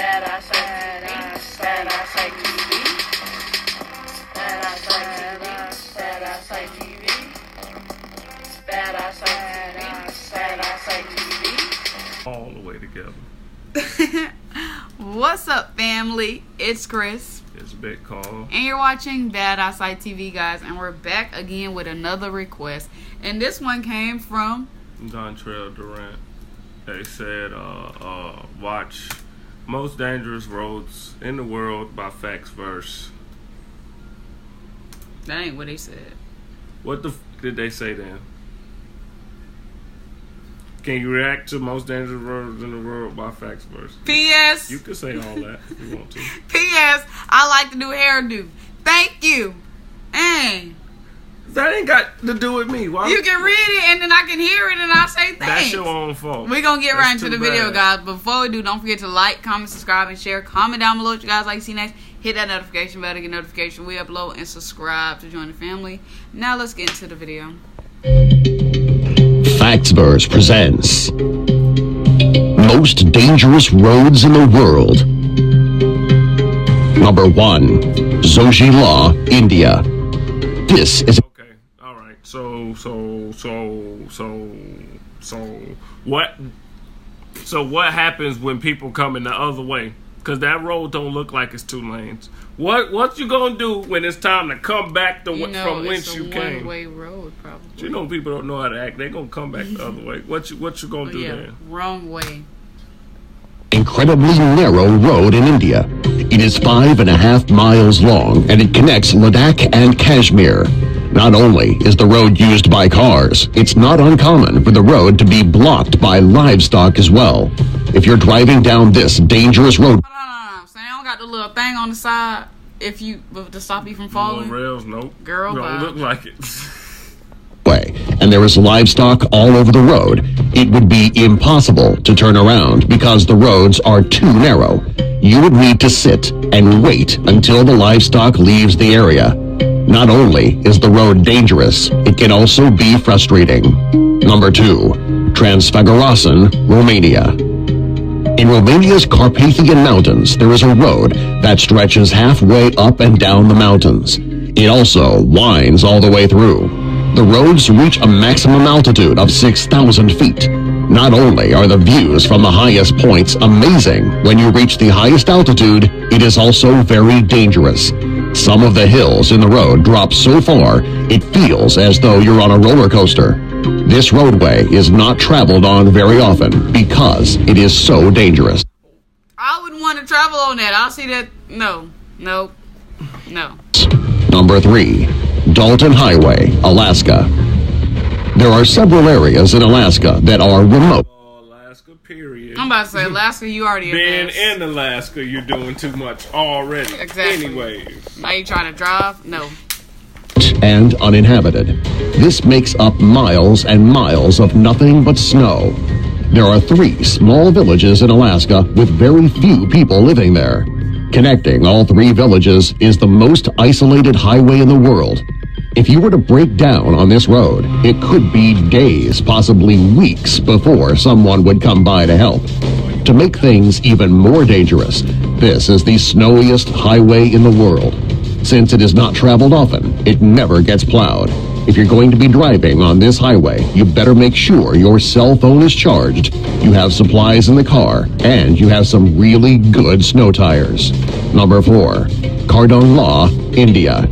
Badass like TV. Badass like TV. Badass like TV. Badass like TV. Badass like TV. All the way together. What's up, family? It's Chris. It's Big Call. And you're watching Badass Like TV, guys. And we're back again with another request. And this one came from Dontrell Durant. They said, watch Most Dangerous Roads in the World by Facts Verse. That ain't what they said. What the did they say then? Can you react to Most Dangerous Roads in the World by Facts Verse? P.S. You can say all that if you want to. P.S. I like the new hairdo. Thank you. And That ain't got to do with me. Why? you can read it and then I can hear it and I say thanks. That's your own fault. We're going to get right into the too video, bad. guys. Before we do, don't forget to like, comment, subscribe, and share. Comment down below what you guys like to see next. Hit that notification bell to get notification we upload, and subscribe to join the family. Now let's get into the video. Factsverse presents Most Dangerous Roads in the World. Number 1, Zojila, India. This is Okay, all right. So what happens when people come in the other way? Because that road don't look like it's 2 lanes. What you gonna do when it's time to come back to from whence you came? It's a one-way road, probably. You know people don't know how to act. They gonna come back the other way. What you gonna do then? Wrong way. incredibly narrow road in India. It is 5.5 miles long and it connects Ladakh and Kashmir. Not only is the road used by cars, it's not uncommon for the road to be blocked by livestock as well. If you're driving down this dangerous road, No. So they don't got the little thing on the side to stop you from falling. No rails, nope. Girl, don't bye. look like it. way, and there is livestock all over the road, it would be impossible to turn around because the roads are too narrow. You would need to sit and wait until the livestock leaves the area. Not only is the road dangerous, it can also be frustrating. Number 2, Transfăgurășan, Romania. In Romania's Carpathian Mountains, there is a road that stretches halfway up and down the mountains. It also winds all the way through. The roads reach a maximum altitude of 6,000 feet. Not only are the views from the highest points amazing, when you reach the highest altitude, it is also very dangerous. Some of the hills in the road drop so far, it feels as though you're on a roller coaster. This roadway is not traveled on very often because it is so dangerous. I wouldn't want to travel on that. I'll see that. No. Number 3, Dalton Highway, Alaska. There are several areas in Alaska that are remote. Alaska, period. I'm about to say Alaska. You already Being advanced. in Alaska, you're doing too much already. Exactly. Anyways. Now you trying to drive? No. And uninhabited. This makes up miles and miles of nothing but snow. There are 3 small villages in Alaska with very few people living there. Connecting all 3 villages is the most isolated highway in the world. If you were to break down on this road, it could be days, possibly weeks, before someone would come by to help. To make things even more dangerous, this is the snowiest highway in the world. Since it is not traveled often, it never gets plowed. If you're going to be driving on this highway, you better make sure your cell phone is charged, you have supplies in the car, and you have some really good snow tires. Number 4, Kardangla, India.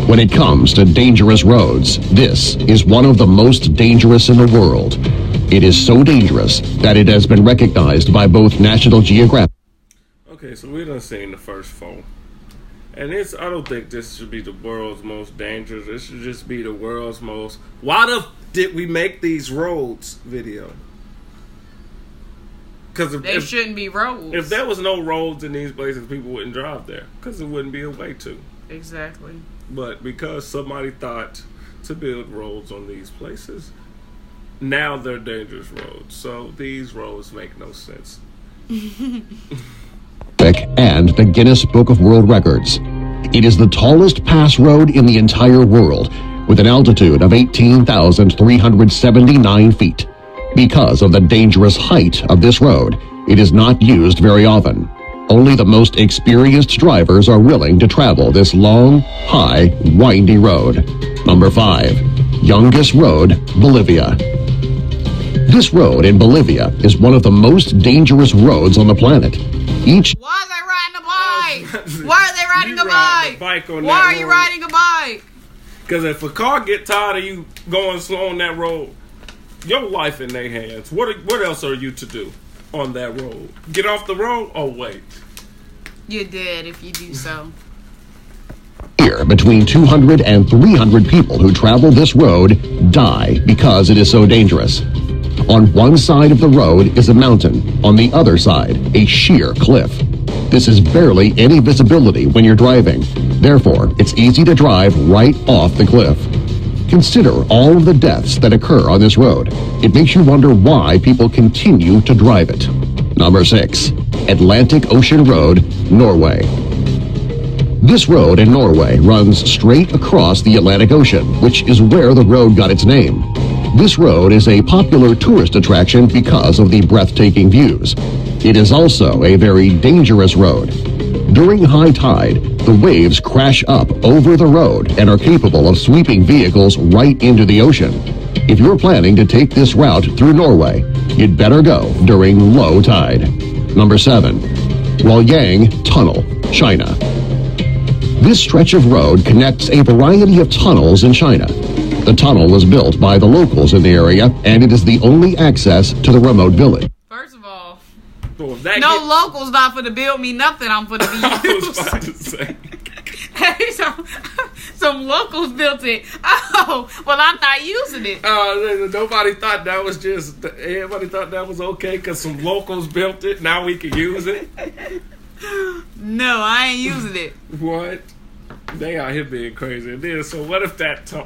When it comes to dangerous roads, this is one of the most dangerous in the world. It is so dangerous that it has been recognized by both National Geographic. Okay, so we done seen the first 4. And I don't think this should be the world's most dangerous. This should just be the world's most, why the did we make these roads video? Because They shouldn't be roads. if there was no roads in these places, people wouldn't drive there. Because it wouldn't be a way to. Exactly. But because somebody thought to build roads on these places, now they're dangerous roads. So these roads make no sense. And the Guinness Book of World Records. It is the tallest pass road in the entire world, with an altitude of 18,379 feet. Because of the dangerous height of this road, It is not used very often. Only the most experienced drivers are willing to travel this long, high, windy road. Number 5. Youngest Road, Bolivia. This road in Bolivia is one of the most dangerous roads on the planet. Why are they riding a bike? Why are they riding a bike? Why are you riding a bike? Because if a car get tired of you going slow on that road, your life in their hands. What else are you to do on that road? Get off the road? Oh, wait. You're dead if you do so. Here, between 200 and 300 people who travel this road die because it is so dangerous. On one side of the road is a mountain. On the other side, a sheer cliff. This is barely any visibility when you're driving. Therefore, it's easy to drive right off the cliff. Consider all of the deaths that occur on this road. It makes you wonder why people continue to drive it. Number 6. Atlantic Ocean Road, Norway. This road in Norway runs straight across the Atlantic Ocean, which is where the road got its name. This road is a popular tourist attraction because of the breathtaking views. It is also a very dangerous road. During high tide, the waves crash up over the road and are capable of sweeping vehicles right into the ocean. If you're planning to take this route through Norway, you'd better go during low tide. Number 7. Luoyang Tunnel, China. This stretch of road connects a variety of tunnels in China. The tunnel was built by the locals in the area, and it is the only access to the remote village. First of all, locals not for to build me nothing. I'm for to be I used. was about to say. Hey, some locals built it. Oh, well, I'm not using it. Nobody thought that was everybody thought that was okay because some locals built it. Now we can use it. No, I ain't using it. What? They out here being crazy. And then, so what if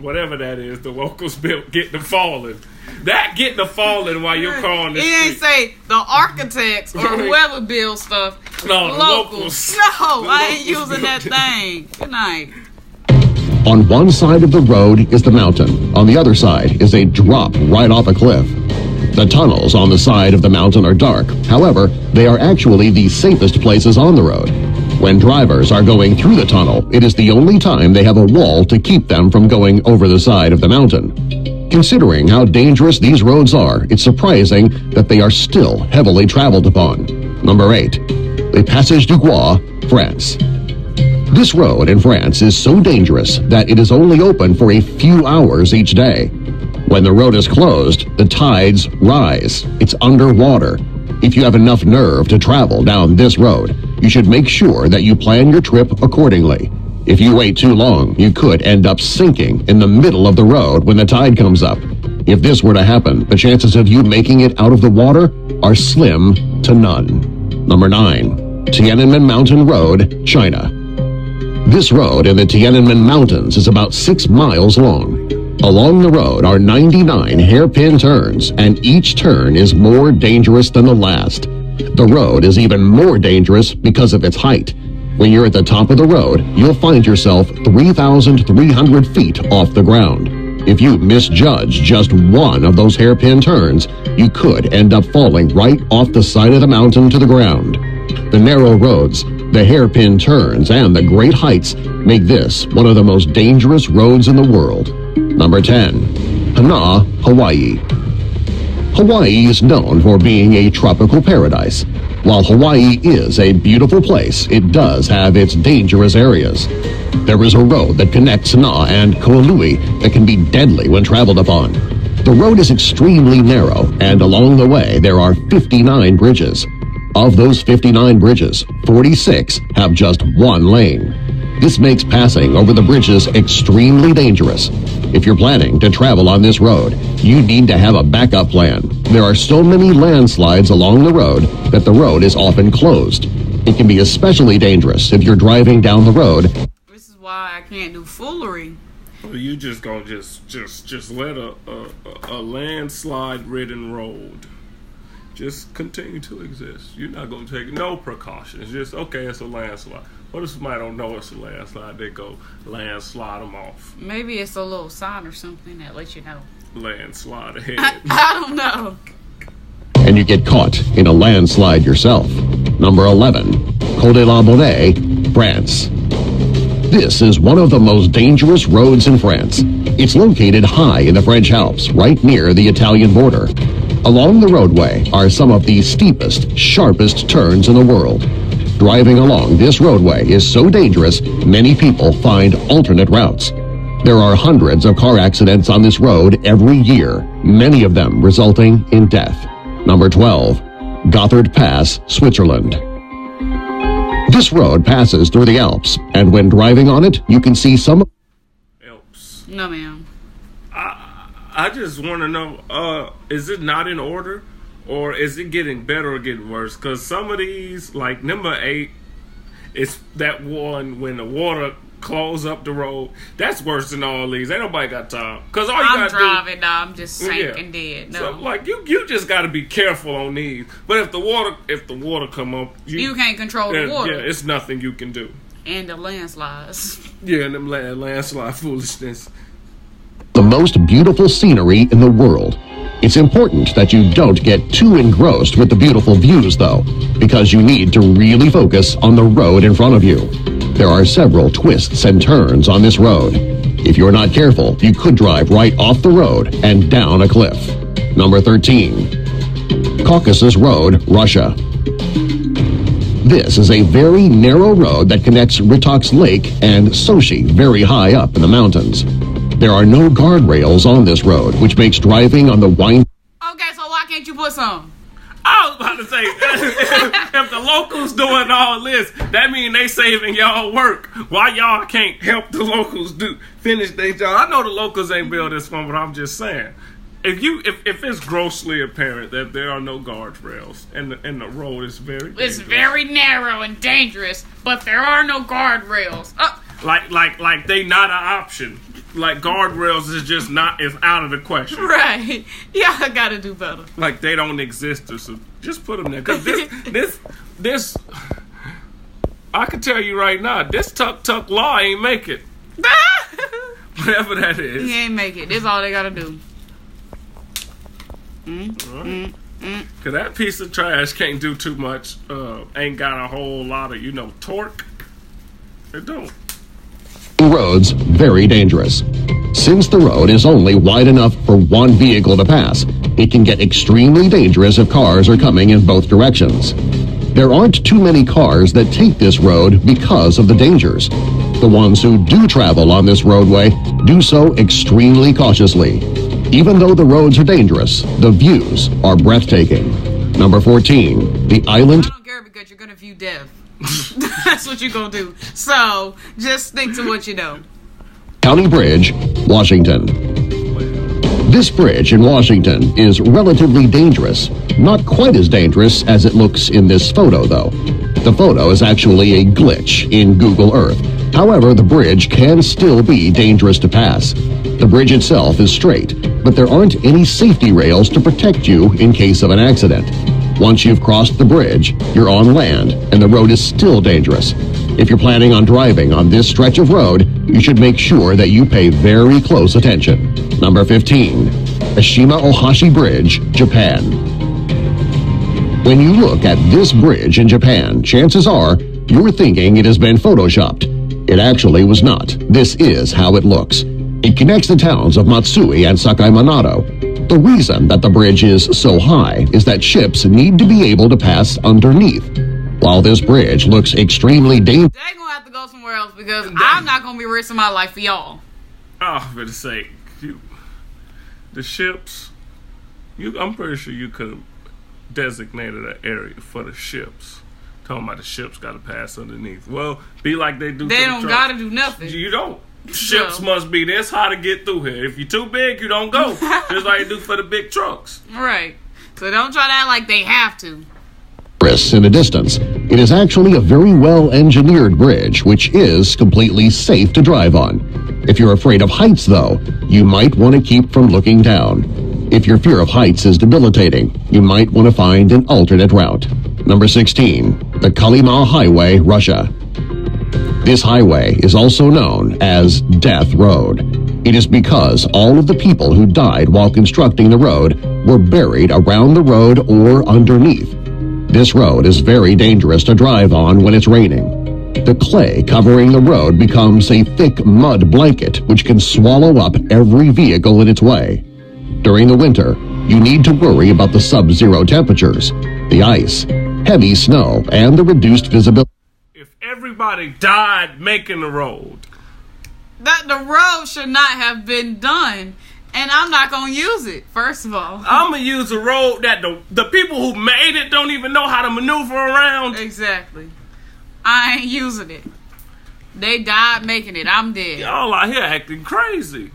whatever that is, the locals built getting to falling? That getting to falling while you're calling this It ain't say the architects or whoever builds stuff. No, the locals. No, The I ain't locals using that built it. thing. Good night. On one side of the road is the mountain. On the other side is a drop right off a cliff. The tunnels on the side of the mountain are dark. However, they are actually the safest places on the road. When drivers are going through the tunnel, it is the only time they have a wall to keep them from going over the side of the mountain. Considering how dangerous these roads are, it's surprising that they are still heavily traveled upon. Number 8. Le Passage du Gois, France. This road in France is so dangerous that it is only open for a few hours each day. When the road is closed, the tides rise. It's underwater. If you have enough nerve to travel down this road, you should make sure that you plan your trip accordingly. If you wait too long, you could end up sinking in the middle of the road when the tide comes up. If this were to happen, the chances of you making it out of the water are slim to none. Number 9. Tiananmen Mountain Road, China. This road in the Tiananmen Mountains is about 6 miles long. Along the road are 99 hairpin turns, and each turn is more dangerous than the last. The road is even more dangerous because of its height. When you're at the top of the road, you'll find yourself 3,300 feet off the ground. If you misjudge just one of those hairpin turns, you could end up falling right off the side of the mountain to the ground. The narrow roads, the hairpin turns, and the great heights make this one of the most dangerous roads in the world. Number 10. Hana, Hawaii. Hawaii is known for being a tropical paradise. While Hawaii is a beautiful place, it does have its dangerous areas. There is a road that connects Hana and Ko'olui that can be deadly when traveled upon. The road is extremely narrow, and along the way there are 59 bridges. Of those 59 bridges, 46 have just one lane. This makes passing over the bridges extremely dangerous. If you're planning to travel on this road, you need to have a backup plan. There are so many landslides along the road that the road is often closed. It can be especially dangerous if you're driving down the road. This is why I can't do foolery. Well, you just gonna just let a landslide-ridden road just continue to exist. You're not gonna take no precautions. Just okay, it's a landslide. What if somebody don't know it's a landslide? They go landslide them off. Maybe it's a little sign or something that lets you know. Landslide ahead. I don't know. And and you get caught in a landslide yourself. Number 11. Col de la Bonnet, France. This is one of the most dangerous roads in France. It's located high in the French Alps, right near the Italian border. Along the roadway are some of the steepest, sharpest turns in the world. Driving along this roadway is so dangerous, many people find alternate routes. There are hundreds of car accidents on this road every year, many of them resulting in death. Number 12. Gotthard Pass, Switzerland. This road passes through the Alps, and when driving on it, you can see some Alps. No, ma'am. I just want to know, is it not in order? Or is it getting better or getting worse? Because some of these, like number 8, it's that one when the water close up the road. That's worse than all these. Ain't nobody got time. Because all you I'm got to driving now. I'm just sinking dead. No. So, like, you just got to be careful on these. But if the water come up, you can't control the water. Yeah, it's nothing you can do. And the landslides. Yeah, and them landslide foolishness. the most beautiful scenery in the world. It's important that you don't get too engrossed with the beautiful views, though, because you need to really focus on the road in front of you. There are several twists and turns on this road. If you're not careful, you could drive right off the road and down a cliff. Number 13. Caucasus Road, Russia. This is a very narrow road that connects Ritox Lake and Sochi very high up in the mountains. There are no guardrails on this road, which makes driving on the winding... Okay, so why can't you put some? I was about to say, if the locals doing all this, that mean they saving y'all work. Why y'all can't help the locals finish their job? I know the locals ain't built this one, but I'm just saying. If it's grossly apparent that there are no guardrails and the road is very dangerous. It's very narrow and dangerous, but there are no guardrails. Like they not an option. Like guardrails is just not, is out of the question. Right. Yeah, I gotta do better. Like they don't exist or so. Just put them there. Cause this, I can tell you right now, this tuck law ain't make it. Whatever that is. He ain't make it. This all they gotta do. Cause that piece of trash can't do too much. Ain't got a whole lot of, torque. It don't. Roads very dangerous. Since the road is only wide enough for one vehicle to pass, it can get extremely dangerous if cars are coming in both directions. There aren't too many cars that take this road because of the dangers. The ones who do travel on this roadway do so extremely cautiously. Even though the roads are dangerous, the views are breathtaking. Number 14, the island... I don't care because you're gonna view death. That's what you're gonna do. So, just stick to what you know. County Bridge, Washington. This bridge in Washington is relatively dangerous. Not quite as dangerous as it looks in this photo, though. The photo is actually a glitch in Google Earth. However, the bridge can still be dangerous to pass. The bridge itself is straight, but there aren't any safety rails to protect you in case of an accident. Once you've crossed the bridge, you're on land, and the road is still dangerous. If you're planning on driving on this stretch of road, you should make sure that you pay very close attention. Number 15, Ashima Ohashi Bridge, Japan. When you look at this bridge in Japan, chances are you're thinking it has been photoshopped. It actually was not. This is how it looks. It connects the towns of Matsui and Sakai Manato. The reason that the bridge is so high is that ships need to be able to pass underneath. While this bridge looks extremely dangerous... They're gonna have to go somewhere else because I'm not gonna be risking my life for y'all. Oh, for the sake. The ships... I'm pretty sure you could have designated an area for the ships. Talking about the ships gotta pass underneath. Well, be like they do. They don't gotta do nothing. You don't. Ships must be this high to get through here. If you're too big, you don't go. Just like they do for the big trucks. Right. So don't try to act like they have to. In the distance, it is actually a very well-engineered bridge, which is completely safe to drive on. If you're afraid of heights, though, you might want to keep from looking down. If your fear of heights is debilitating, you might want to find an alternate route. Number 16, the Kolyma Highway, Russia. This highway is also known as Death Road. It is because all of the people who died while constructing the road were buried around the road or underneath. This road is very dangerous to drive on when it's raining. The clay covering the road becomes a thick mud blanket which can swallow up every vehicle in its way. During the winter, you need to worry about the sub-zero temperatures, the ice, heavy snow, and the reduced visibility. If everybody died making the road, That the road should not have been done, and I'm not gonna use it. First of all, I'm gonna use a road that the people who made it don't even know how to maneuver around. exactly. I ain't using it. They died making it. I'm dead. Y'all out here acting crazy.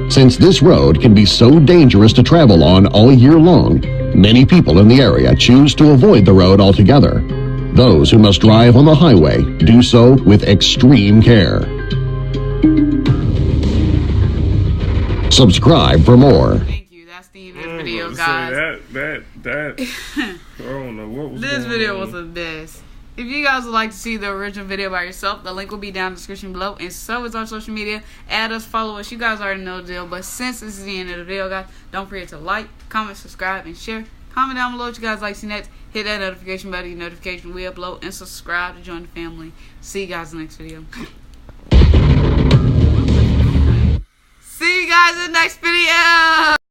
Since this road can be so dangerous to travel on all year long, many people in the area choose to avoid the road altogether. Those who must drive on the highway do so with extreme care. Subscribe for more. Thank you. That's the end of the video, Say guys. that. I don't know what was This going video on. was the best. If you guys would like to see the original video by yourself, the link will be down in the description below. And so is our social media. Add us, follow us. You guys already know the deal. But since this is the end of the video, guys, don't forget to like, comment, subscribe, and share. Comment down below what you guys like to see next. Hit that notification bell to get notification we upload. And subscribe to join the family. See you guys in the next video. See you guys in the next video.